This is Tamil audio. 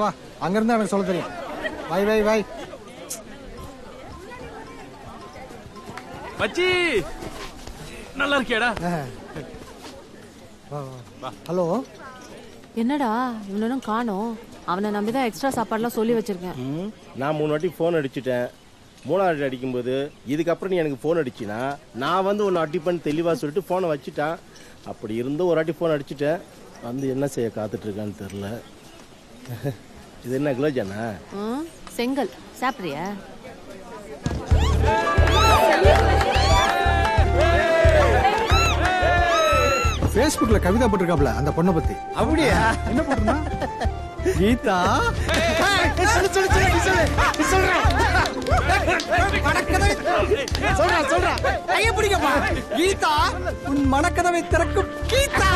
வா, அங்க இருந்தா எனக்கு சொல்ல தெரியும். வை வை வை. மச்சி நல்லா இருக்கியாடா? ஹலோ, என்னடா இவனும் காணோம்? அவனை நம்பிதான் எக்ஸ்ட்ரா சாப்பாடுலாம் சொல்லி வச்சிருக்கேன். நான் 3 வாட்டி போன் அடிச்சுட்டேன். 3வது அடிக்கும்போது இதுக்கப்புறம் நீ எனக்கு போன் அடிச்சினா நான் வந்து உன்னை அடிப்பேன்னு தெளிவா சொல்லிட்டு போனை வச்சுட்டான். அப்படி இருந்தும் ஒரு வாட்டி போன் அடிச்சுட்டேன். வந்து என்ன செய்ய காத்துட்டு இருக்கான்னு தெரியல. இது என்ன குலோஜானா? செங்கல் சாப்பிடுறியா? Facebookல கவிதா போட்டிருக்காப்ல அந்த பொண்ணை பத்தி. அப்படியா? என்ன போட்டுருந்தா? கீதா. சொல்றா கைய பிடிக்கப்பா. கீதா உன் மனக்கதவை திறக்கும் கீதா.